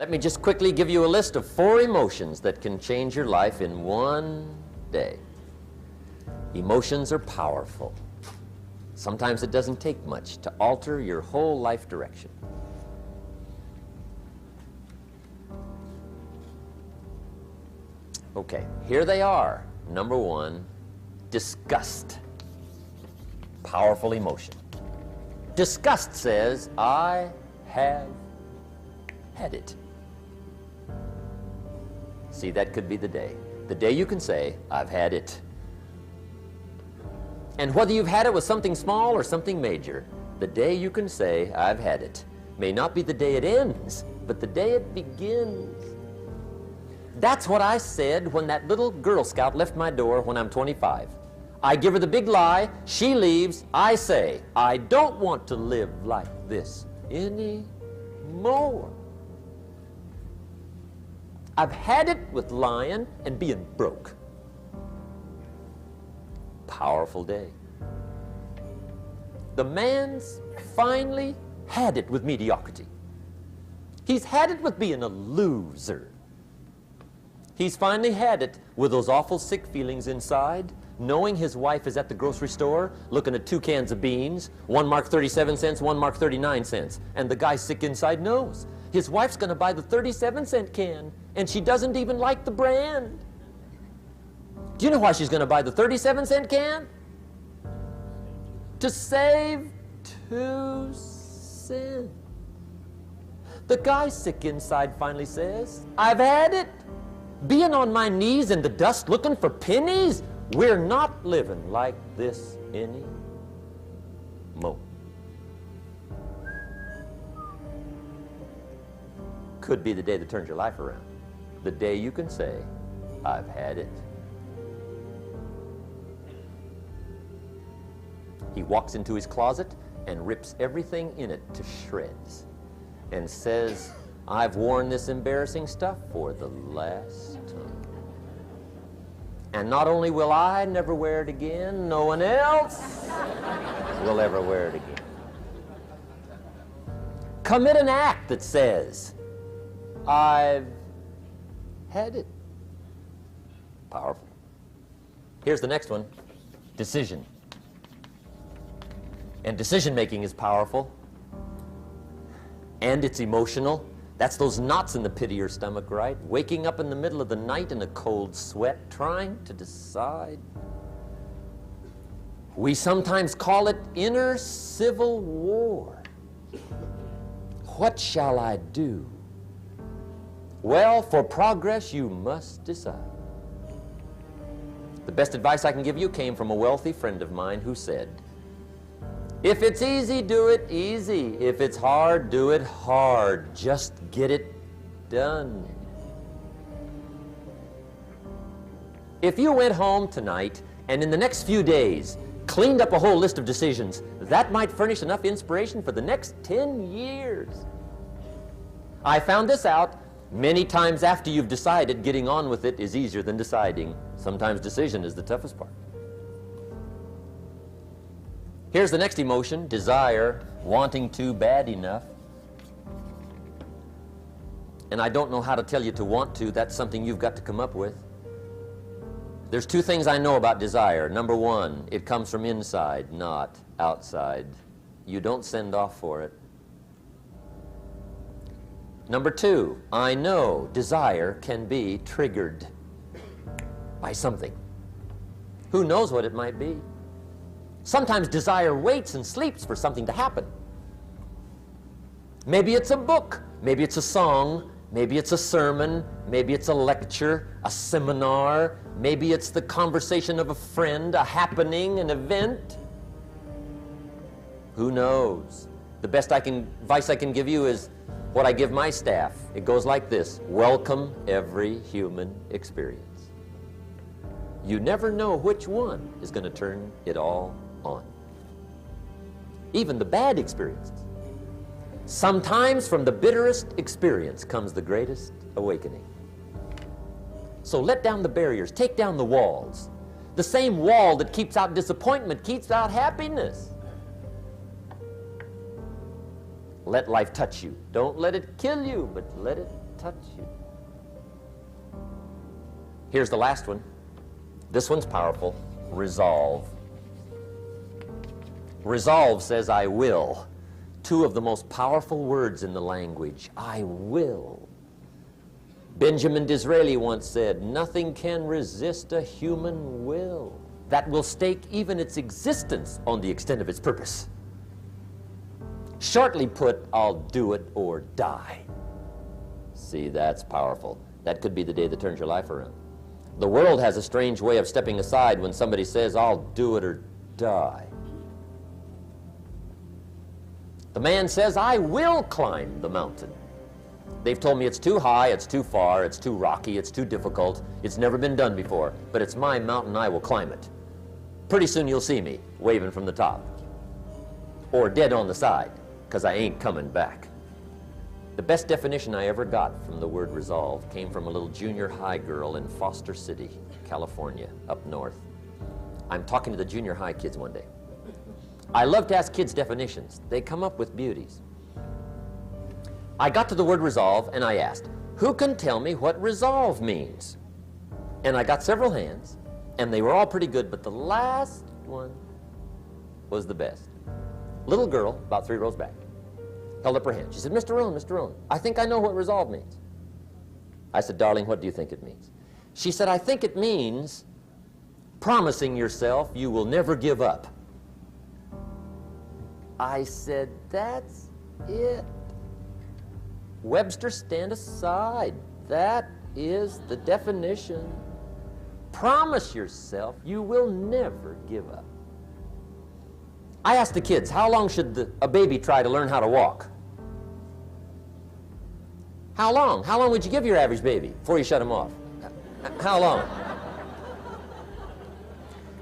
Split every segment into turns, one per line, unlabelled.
Let me just quickly give you a list of 4 emotions that can change your life in one day. Emotions are powerful. Sometimes it doesn't take much to alter your whole life direction. Okay, here they are. Number 1, disgust. Powerful emotion. Disgust says, I have had it. See, that could be the day. The day you can say, I've had it. And whether you've had it with something small or something major, the day you can say, I've had it, may not be the day it ends, but the day it begins. That's what I said when that little Girl Scout left my door when I'm 25. I give her the big lie, she leaves, I say, I don't want to live like this anymore. I've had it with lying and being broke. Powerful day. The man's finally had it with mediocrity. He's had it with being a loser. He's finally had it with those awful sick feelings inside, knowing his wife is at the grocery store looking at 2 cans of beans, one marked 37 cents, one marked 39 cents. And the guy sick inside knows his wife's going to buy the 37-cent can, and she doesn't even like the brand. Do you know why she's going to buy the 37-cent can? To save 2 cents. The guy sick inside finally says, I've had it. Being on my knees in the dust looking for pennies, we're not living like this anymore. Could be the day that turns your life around. The day you can say, I've had it. He walks into his closet and rips everything in it to shreds and says, I've worn this embarrassing stuff for the last time. And not only will I never wear it again, no one else will ever wear it again. Commit an act that says, I've had it. Powerful. Here's the next one, decision. And decision making is powerful. And it's emotional. That's those knots in the pit of your stomach, right? Waking up in the middle of the night in a cold sweat, trying to decide. We sometimes call it inner civil war. What shall I do? Well, for progress, you must decide. The best advice I can give you came from a wealthy friend of mine who said, if it's easy, do it easy. If it's hard, do it hard. Just get it done. If you went home tonight and in the next few days cleaned up a whole list of decisions, that might furnish enough inspiration for the next 10 years. I found this out many times after you've decided. Getting on with it is easier than deciding. Sometimes decision is the toughest part. Here's the next emotion, desire, wanting to bad enough. And I don't know how to tell you to want to. That's something you've got to come up with. There's 2 things I know about desire. Number 1, it comes from inside, not outside. You don't send off for it. Number 2, I know desire can be triggered by something. Who knows what it might be? Sometimes desire waits and sleeps for something to happen. Maybe it's a book, maybe it's a song, maybe it's a sermon, maybe it's a lecture, a seminar, maybe it's the conversation of a friend, a happening, an event. Who knows? The best advice I can give you is what I give my staff. It goes like this: welcome every human experience. You never know which one is going to turn it all on. Even the bad experiences. Sometimes from the bitterest experience comes the greatest awakening. So let down the barriers, take down the walls. The same wall that keeps out disappointment keeps out happiness. Let life touch you. Don't let it kill you, but let it touch you. Here's the last one. This one's powerful. Resolve. Resolve says, I will. Two of the most powerful words in the language. I will. Benjamin Disraeli once said, nothing can resist a human will that will stake even its existence on the extent of its purpose. Shortly put, I'll do it or die. See, that's powerful. That could be the day that turns your life around. The world has a strange way of stepping aside when somebody says, I'll do it or die. The man says, I will climb the mountain. They've told me it's too high, it's too far, it's too rocky, it's too difficult, it's never been done before, but it's my mountain, I will climb it. Pretty soon you'll see me waving from the top, or dead on the side, because I ain't coming back. The best definition I ever got from the word resolve came from a little junior high girl in Foster City, California, up north. I'm talking to the junior high kids one day. I love to ask kids definitions. They come up with beauties. I got to the word resolve and I asked, who can tell me what resolve means? And I got several hands, and they were all pretty good, but the last one was the best. Little girl, about 3 rows back, held up her hand. She said, Mr. Rohn, I think I know what resolve means. I said, darling, what do you think it means? She said, I think it means promising yourself you will never give up. I said, that's it. Webster, stand aside. That is the definition. Promise yourself you will never give up. I asked the kids, how long should a baby try to learn how to walk? How long? How long would you give your average baby before you shut him off? How long?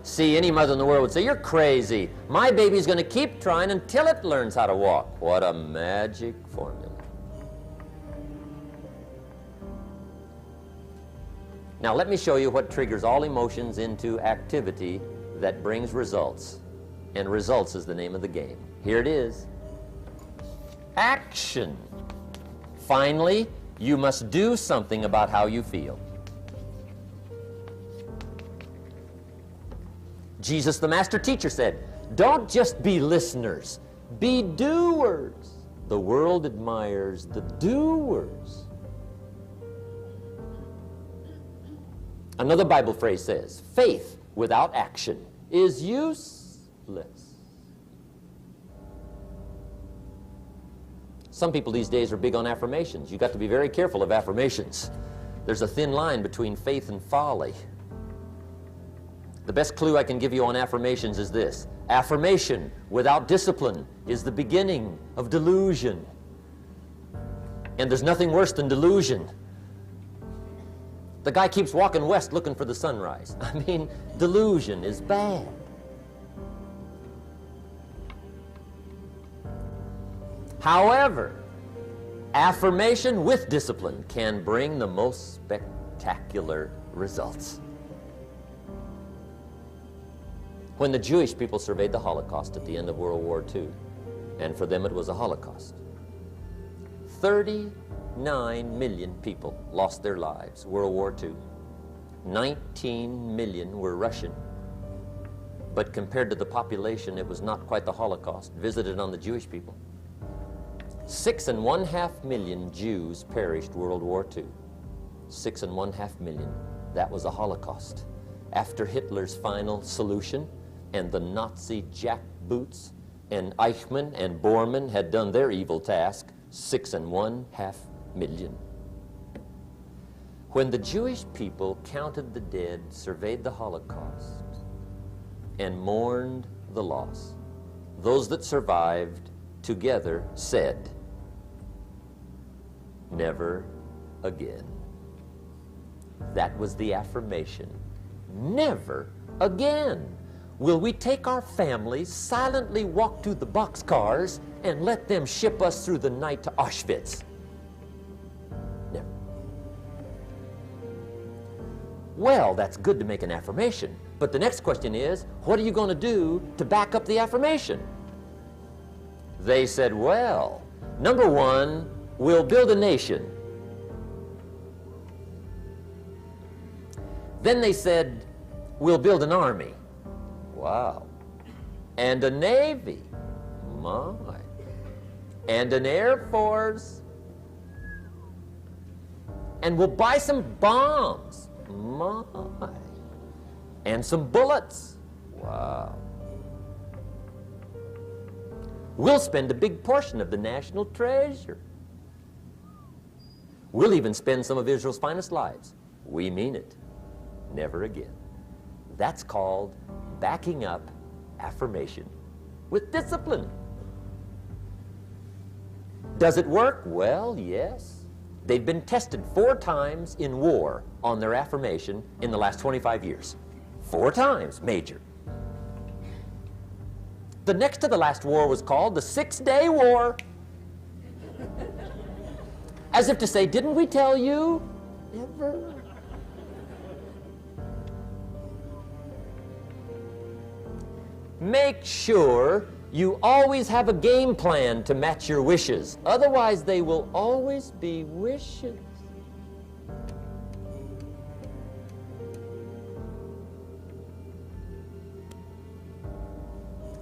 See, any mother in the world would say, you're crazy. My baby's going to keep trying until it learns how to walk. What a magic formula. Now let me show you what triggers all emotions into activity that brings results. And results is the name of the game. Here it is. Action. Finally, you must do something about how you feel. Jesus, the master teacher, said, don't just be listeners, be doers. The world admires the doers. Another Bible phrase says, faith without action is useless. Some people these days are big on affirmations. You've got to be very careful of affirmations. There's a thin line between faith and folly. The best clue I can give you on affirmations is this. Affirmation without discipline is the beginning of delusion. And there's nothing worse than delusion. The guy keeps walking west looking for the sunrise. I mean, delusion is bad. However, affirmation with discipline can bring the most spectacular results. When the Jewish people surveyed the Holocaust at the end of World War II, and for them it was a Holocaust, 39 million people lost their lives, World War II. 19 million were Russian. But compared to the population, it was not quite the Holocaust visited on the Jewish people. 6.5 million Jews perished World War II. 6.5 million. That was a Holocaust. After Hitler's final solution, and the Nazi jackboots and Eichmann and Bormann had done their evil task, 6.5 million. When the Jewish people counted the dead, surveyed the Holocaust, and mourned the loss, those that survived together said, never again. That was the affirmation. Never again will we take our families, silently walk to the boxcars, and let them ship us through the night to Auschwitz. Never. Well, that's good to make an affirmation, but the next question is, what are you going to do to back up the affirmation? They said, well, number one, we'll build a nation. Then they said, we'll build an army. Wow. And a navy. My. And an air force. And we'll buy some bombs. My. And some bullets. Wow. We'll spend a big portion of the national treasure. We'll even spend some of Israel's finest lives. We mean it. Never again. That's called backing up affirmation with discipline. Does it work? Well, yes. They've been tested 4 times in war on their affirmation in the last 25 years. 4 times, major. The next to the last war was called the 6-Day War. As if to say, didn't we tell you? Never. Make sure you always have a game plan to match your wishes. Otherwise, they will always be wishes.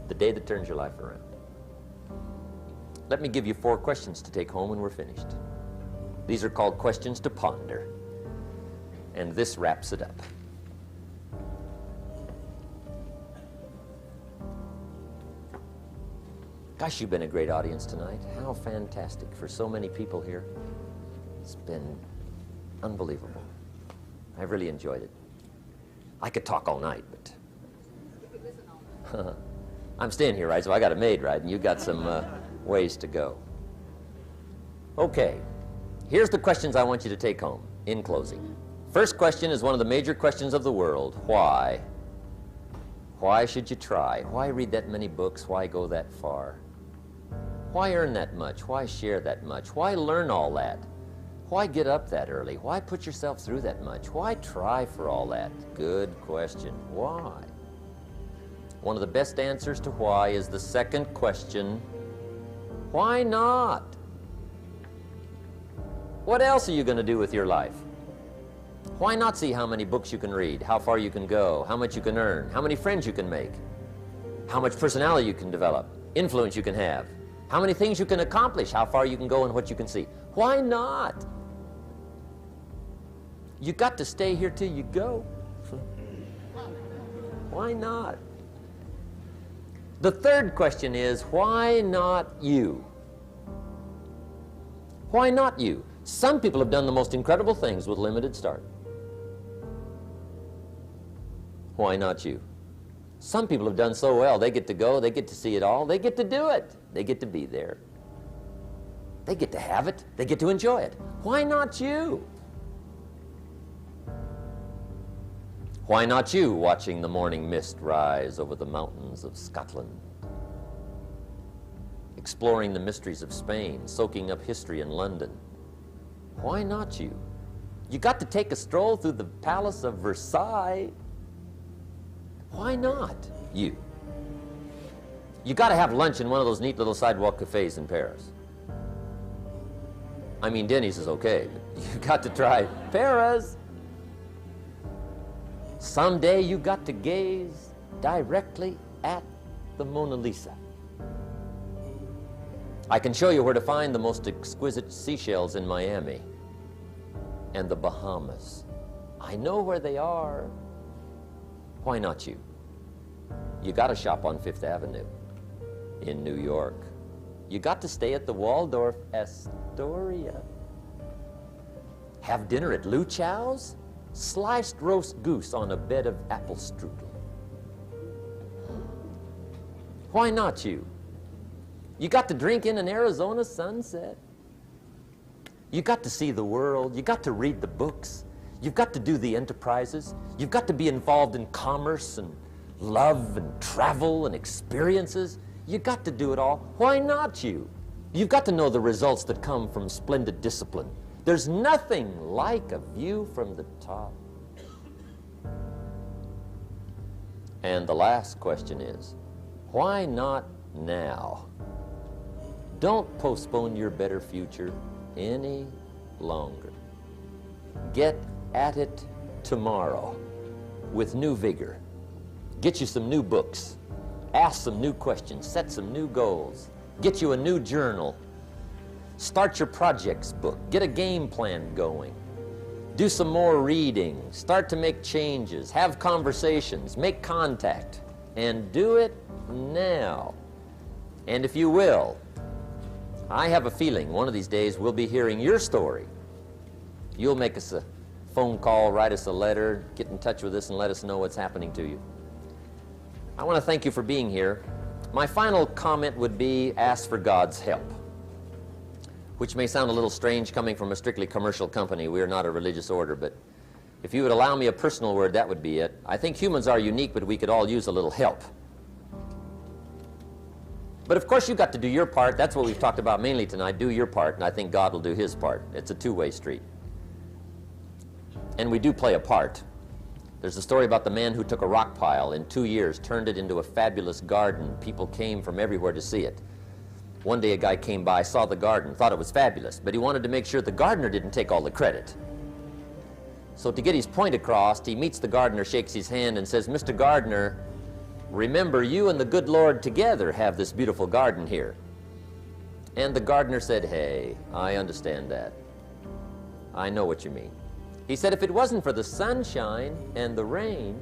The day that turns your life around. Let me give you 4 questions to take home when we're finished. These are called questions to ponder. And this wraps it up. Gosh, you've been a great audience tonight. How fantastic for so many people here. It's been unbelievable. I've really enjoyed it. I could talk all night, but I'm staying here, right? So I got a maid, right? And you got some ways to go. Okay, here's the questions I want you to take home in closing. First question is one of the major questions of the world. Why? Why should you try? Why read that many books? Why go that far? Why earn that much? Why share that much? Why learn all that? Why get up that early? Why put yourself through that much? Why try for all that? Good question. Why? One of the best answers to why is the second question, why not? What else are you going to do with your life? Why not see how many books you can read, how far you can go, how much you can earn, how many friends you can make, how much personality you can develop, influence you can have, how many things you can accomplish, how far you can go and what you can see? Why not? You got to stay here till you go. Why not? The third question is, why not you? Why not you? Some people have done the most incredible things with limited start. Why not you? Some people have done so well, they get to go, they get to see it all, they get to do it, they get to be there. They get to have it, they get to enjoy it. Why not you? Why not you watching the morning mist rise over the mountains of Scotland? Exploring the mysteries of Spain, soaking up history in London. Why not you? You got to take a stroll through the Palace of Versailles. Why not you? You got to have lunch in one of those neat little sidewalk cafes in Paris. I mean, Denny's is okay, but you got to try Paris. Someday you got to gaze directly at the Mona Lisa. I can show you where to find the most exquisite seashells in Miami and the Bahamas. I know where they are. Why not you? You got to shop on Fifth Avenue in New York. You got to stay at the Waldorf Astoria. Have dinner at Lou Chow's? Sliced roast goose on a bed of apple strudel. Why not you? You got to drink in an Arizona sunset. You got to see the world. You got to read the books. You've got to do the enterprises. You've got to be involved in commerce and love and travel and experiences. You got to do it all. Why not you? You've got to know the results that come from splendid discipline. There's nothing like a view from the top. And the last question is, why not now? Don't postpone your better future any longer. Get at it tomorrow. with new vigor. Get you some new books. Ask some new questions. Set some new goals. Get you a new journal. Start your projects book. Get a game plan going. Do some more reading. Start to make changes. Have conversations. Make contact. And do it now. And if you will, I have a feeling one of these days we'll be hearing your story. You'll make us a phone call, write us a letter, get in touch with us and let us know what's happening to you. I want to thank you for being here. My final comment would be ask for God's help, which may sound a little strange coming from a strictly commercial company. We are not a religious order, but if you would allow me a personal word, that would be it. I think humans are unique, but we could all use a little help. But of course, you've got to do your part. That's what we've talked about mainly tonight. Do your part, and I think God will do His part. It's a two-way street. And we do play a part. There's a story about the man who took a rock pile in 2 years, turned it into a fabulous garden. People came from everywhere to see it. One day a guy came by, saw the garden, thought it was fabulous, but he wanted to make sure the gardener didn't take all the credit. So to get his point across, he meets the gardener, shakes his hand, and says, "Mr. Gardener, remember, you and the good Lord together have this beautiful garden here." And the gardener said, "Hey, I understand that. I know what you mean." He said, "If it wasn't for the sunshine and the rain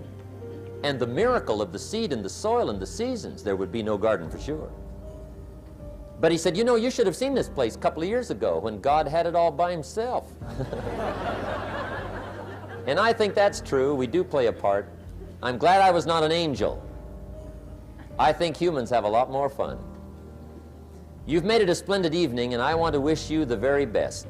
and the miracle of the seed and the soil and the seasons, there would be no garden for sure." But he said, "You know, you should have seen this place a couple of years ago when God had it all by Himself." And I think that's true. We do play a part. I'm glad I was not an angel. I think humans have a lot more fun. You've made it a splendid evening, and I want to wish you the very best.